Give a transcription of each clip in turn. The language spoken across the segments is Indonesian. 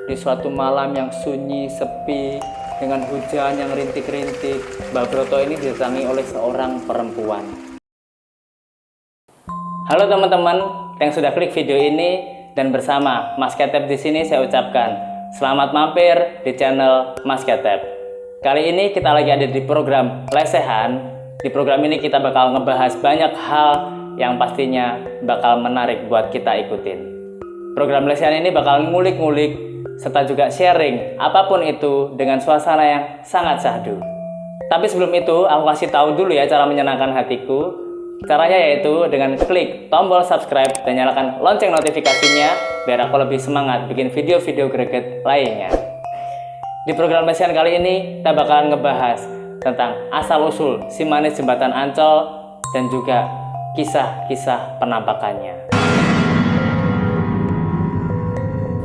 Di suatu malam yang sunyi, sepi, dengan hujan yang rintik-rintik, Mbak Broto ini didatangi oleh seorang perempuan. Halo teman-teman yang sudah klik video ini, dan bersama Mas Ketep di sini saya ucapkan selamat mampir di channel Mas Ketep. Kali ini kita lagi ada di program Lesehan. Di program ini kita bakal ngebahas banyak hal yang pastinya bakal menarik buat kita ikutin. Program Lesehan ini bakal ngulik-ngulik serta juga sharing apapun itu dengan suasana yang sangat syahdu. Tapi sebelum itu aku kasih tahu dulu ya cara menyenangkan hatiku. Caranya yaitu dengan klik tombol subscribe dan nyalakan lonceng notifikasinya biar aku lebih semangat bikin video-video greget lainnya. Di program Lesehan kali ini kita bakalan ngebahas tentang asal-usul si manis jembatan Ancol dan juga kisah-kisah penampakannya.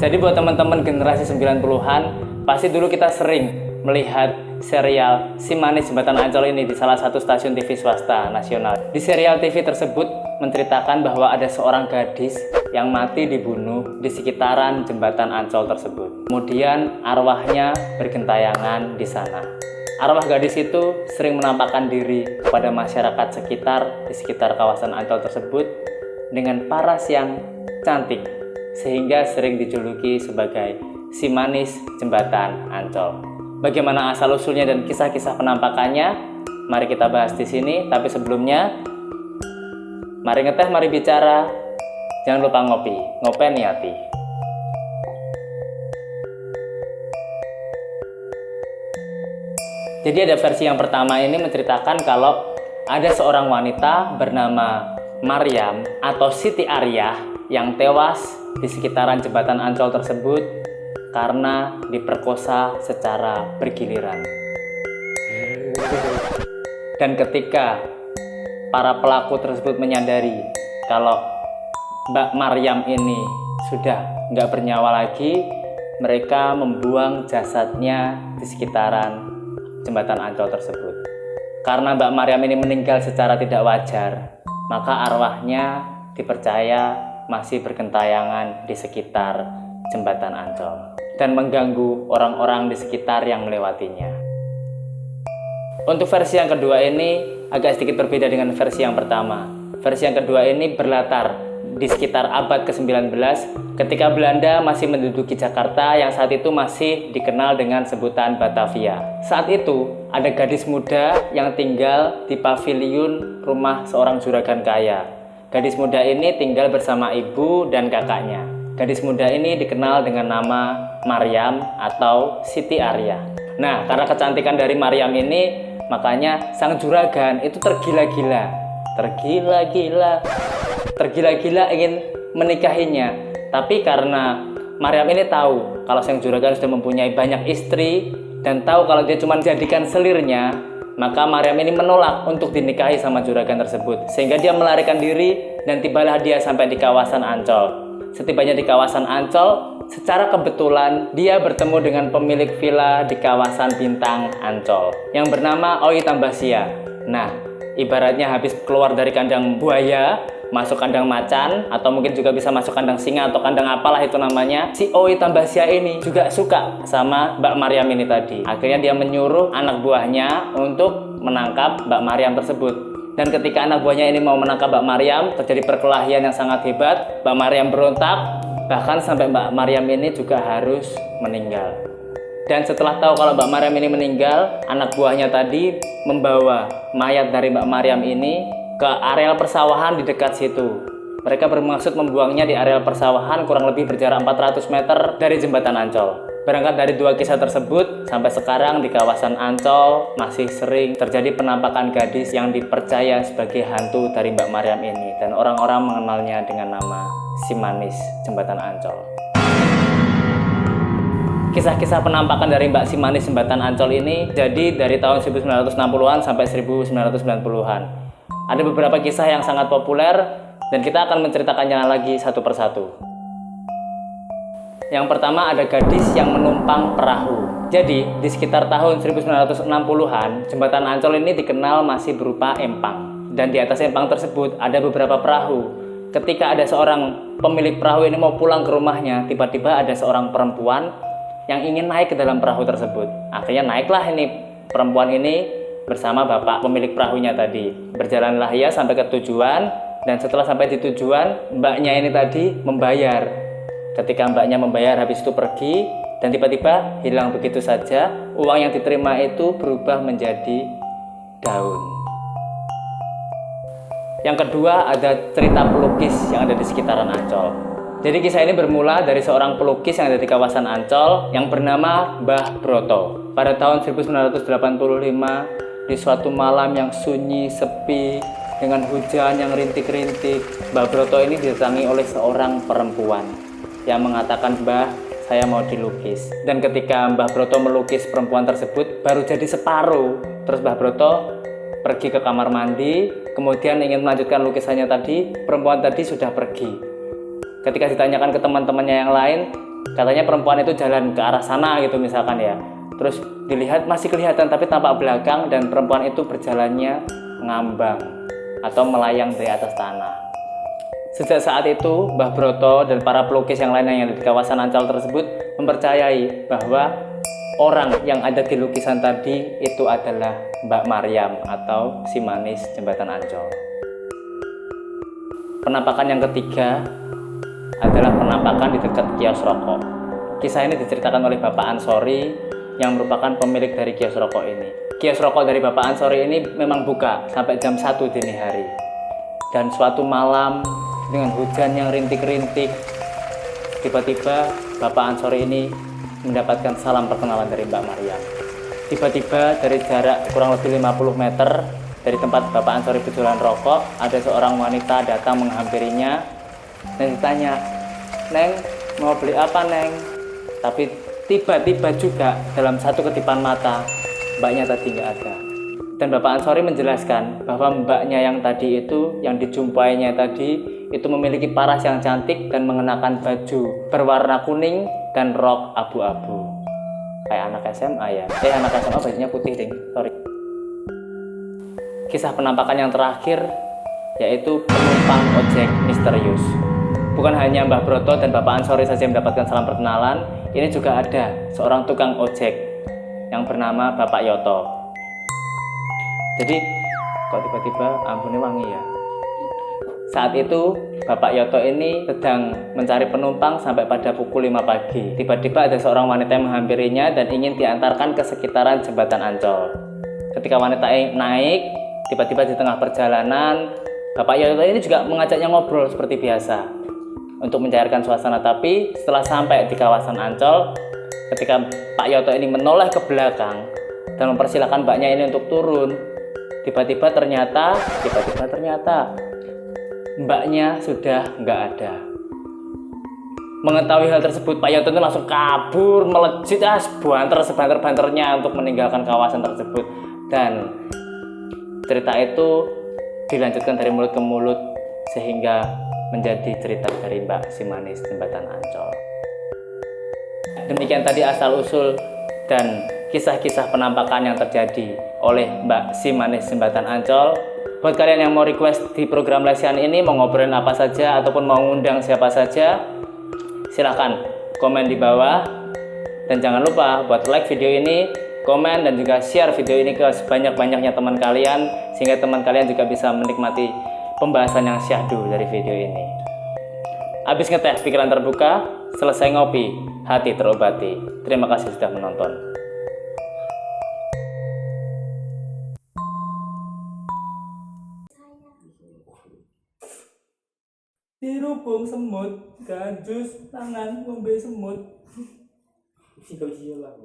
Jadi buat teman-teman generasi 90-an, pasti dulu kita sering melihat serial Si Manis Jembatan Ancol ini di salah satu stasiun TV swasta nasional. Di serial TV tersebut menceritakan bahwa ada seorang gadis yang mati dibunuh di sekitaran jembatan Ancol tersebut. Kemudian arwahnya bergentayangan di sana. Arwah gadis itu sering menampakkan diri kepada masyarakat sekitar di sekitar kawasan Ancol tersebut dengan paras yang cantik, sehingga sering dijuluki sebagai Si Manis Jembatan Ancol. Bagaimana asal-usulnya dan kisah-kisah penampakannya? Mari kita bahas di sini. Tapi sebelumnya, mari ngeteh, mari bicara. Jangan lupa ngopi, ngopen niati. Jadi ada versi yang pertama ini menceritakan kalau ada seorang wanita bernama Maryam atau Siti Aryah yang tewas di sekitaran jembatan Ancol tersebut karena diperkosa secara bergiliran. Dan ketika para pelaku tersebut menyadari kalau Mbak Maryam ini sudah nggak bernyawa lagi, mereka membuang jasadnya di sekitaran jembatan Ancol tersebut. Karena Mbak Maryam ini meninggal secara tidak wajar, maka arwahnya dipercaya masih bergentayangan di sekitar jembatan Ancol dan mengganggu orang-orang di sekitar yang melewatinya. Untuk versi yang kedua ini agak sedikit berbeda dengan versi yang pertama. Versi yang kedua ini berlatar di sekitar abad ke-19 ketika Belanda masih menduduki Jakarta yang saat itu masih dikenal dengan sebutan Batavia. Saat itu ada gadis muda yang tinggal di paviliun rumah seorang juragan kaya. Gadis muda ini tinggal bersama ibu dan kakaknya. Gadis muda ini dikenal dengan nama Maryam atau Siti Aryah. Nah, karena kecantikan dari Maryam ini, makanya sang juragan itu tergila-gila ingin menikahinya. Tapi karena Maryam ini tahu kalau sang juragan sudah mempunyai banyak istri dan tahu kalau dia cuma dijadikan selirnya, maka Maryam ini menolak untuk dinikahi sama juragan tersebut. Sehingga dia melarikan diri dan tibalah dia sampai di kawasan Ancol. Setibanya di kawasan Ancol, secara kebetulan dia bertemu dengan pemilik villa di kawasan Bintang Ancol yang bernama Oi Tambasia. Nah, ibaratnya habis keluar dari kandang buaya, masuk kandang macan, atau mungkin juga bisa masuk kandang singa atau kandang apalah itu namanya. Si Oi Tambasia ini juga suka sama Mbak Maryam ini tadi. Akhirnya dia menyuruh anak buahnya untuk menangkap Mbak Maryam tersebut. Dan ketika anak buahnya ini mau menangkap Mbak Maryam, terjadi perkelahian yang sangat hebat. Mbak Maryam berontak, bahkan sampai Mbak Maryam ini juga harus meninggal. Dan setelah tahu kalau Mbak Maryam ini meninggal, anak buahnya tadi membawa mayat dari Mbak Maryam ini ke areal persawahan di dekat situ. Mereka bermaksud membuangnya di areal persawahan kurang lebih berjarak 400 meter dari jembatan Ancol. Berangkat dari dua kisah tersebut, sampai sekarang di kawasan Ancol masih sering terjadi penampakan gadis yang dipercaya sebagai hantu dari Mbak Maryam ini. Dan orang-orang mengenalnya dengan nama Si Manis Jembatan Ancol. Kisah-kisah penampakan dari Mbak Si Manis Jembatan Ancol ini jadi dari tahun 1960-an sampai 1990-an. Ada beberapa kisah yang sangat populer dan kita akan menceritakannya lagi satu persatu. Yang pertama ada gadis yang menumpang perahu. Jadi di sekitar tahun 1960-an, jembatan Ancol ini dikenal masih berupa empang. Dan di atas empang tersebut ada beberapa perahu. Ketika ada seorang pemilik perahu ini mau pulang ke rumahnya, tiba-tiba ada seorang perempuan yang ingin naik ke dalam perahu tersebut. Akhirnya naiklah ini perempuan ini bersama bapak pemilik perahunya tadi. Berjalanlah ia sampai ke tujuan, dan setelah sampai di tujuan, mbaknya ini tadi membayar. Ketika mbaknya membayar, habis itu pergi, dan tiba-tiba hilang begitu saja. Uang yang diterima itu berubah menjadi daun. Yang kedua, ada cerita pelukis yang ada di sekitaran Ancol. Jadi kisah ini bermula dari seorang pelukis yang ada di kawasan Ancol yang bernama Mbah Broto. Pada tahun 1985, di suatu malam yang sunyi, sepi, dengan hujan yang rintik-rintik, Mbah Broto ini didatangi oleh seorang perempuan yang mengatakan, "Mbah, saya mau dilukis." Dan ketika Mbah Broto melukis perempuan tersebut, baru jadi separuh. Terus Mbah Broto pergi ke kamar mandi, kemudian ingin melanjutkan lukisannya tadi, perempuan tadi sudah pergi. Ketika ditanyakan ke teman-temannya yang lain, katanya perempuan itu jalan ke arah sana gitu misalkan ya. Terus dilihat masih kelihatan tapi tampak belakang, dan perempuan itu berjalannya ngambang atau melayang dari atas tanah. Sejak saat itu, Mbah Broto dan para pelukis yang lain yang ada di kawasan Ancol tersebut mempercayai bahwa orang yang ada di lukisan tadi itu adalah Mbak Maryam atau si manis jembatan Ancol. Penampakan yang ketiga adalah penampakan di dekat kios rokok. Kisah ini diceritakan oleh Bapak Ansori yang merupakan pemilik dari kios rokok ini. Kios rokok dari Bapak Ansori ini memang buka sampai jam 1 dini hari. Dan suatu malam dengan hujan yang rintik-rintik, tiba-tiba Bapak Ansori ini mendapatkan salam perkenalan dari Mbak Maryam. Tiba-tiba dari jarak kurang lebih 50 meter dari tempat Bapak Ansori berjualan rokok, ada seorang wanita datang menghampirinya dan ditanya, "Neng, mau beli apa, Neng?" Tapi tiba-tiba juga dalam satu kedipan mata, mbaknya tadi nggak ada. Dan Bapak Ansori menjelaskan bahwa mbaknya yang tadi itu, yang dijumpainya tadi, itu memiliki paras yang cantik dan mengenakan baju berwarna kuning dan rok abu-abu. Kayak anak SMA ya. Anak SMA bajunya putih ding. Sorry. Kisah penampakan yang terakhir yaitu penumpang ojek misterius. Bukan hanya Mbah Broto dan Bapak Ansori saja yang mendapatkan salam perkenalan, ini juga ada seorang tukang ojek yang bernama Bapak Yoto. Jadi kok tiba-tiba ambune wangi ya. Saat itu Bapak Yoto ini sedang mencari penumpang sampai pada pukul 5 pagi. Tiba-tiba ada seorang wanita yang menghampirinya dan ingin diantarkan ke sekitaran jembatan Ancol. Ketika wanita naik, tiba-tiba di tengah perjalanan, Bapak Yoto ini juga mengajaknya ngobrol seperti biasa untuk mencairkan suasana. Tapi setelah sampai di kawasan Ancol, ketika Pak Yoto ini menoleh ke belakang dan mempersilahkan mbaknya ini untuk turun, tiba-tiba ternyata mbaknya sudah nggak ada. Mengetahui hal tersebut, Pak Yoto itu langsung kabur, melejit sebanter-banternya untuk meninggalkan kawasan tersebut. Dan cerita itu dilanjutkan dari mulut ke mulut sehingga menjadi cerita dari Mbak Si Manis Jembatan Ancol. Demikian tadi asal-usul dan kisah-kisah penampakan yang terjadi oleh Mbak Si Manis Jembatan Ancol. Buat kalian yang mau request di program Lesian ini, mau ngobrolin apa saja ataupun mau ngundang siapa saja, silahkan komen di bawah. Dan jangan lupa buat like video ini, komen, dan juga share video ini ke sebanyak-banyaknya teman kalian, sehingga teman kalian juga bisa menikmati pembahasan yang syahdu dari video ini. Habis ngeteh, pikiran terbuka, selesai ngopi, hati terobati. Terima kasih sudah menonton. Dirubung semut, gajus tangan ngombe semut. Iya lah.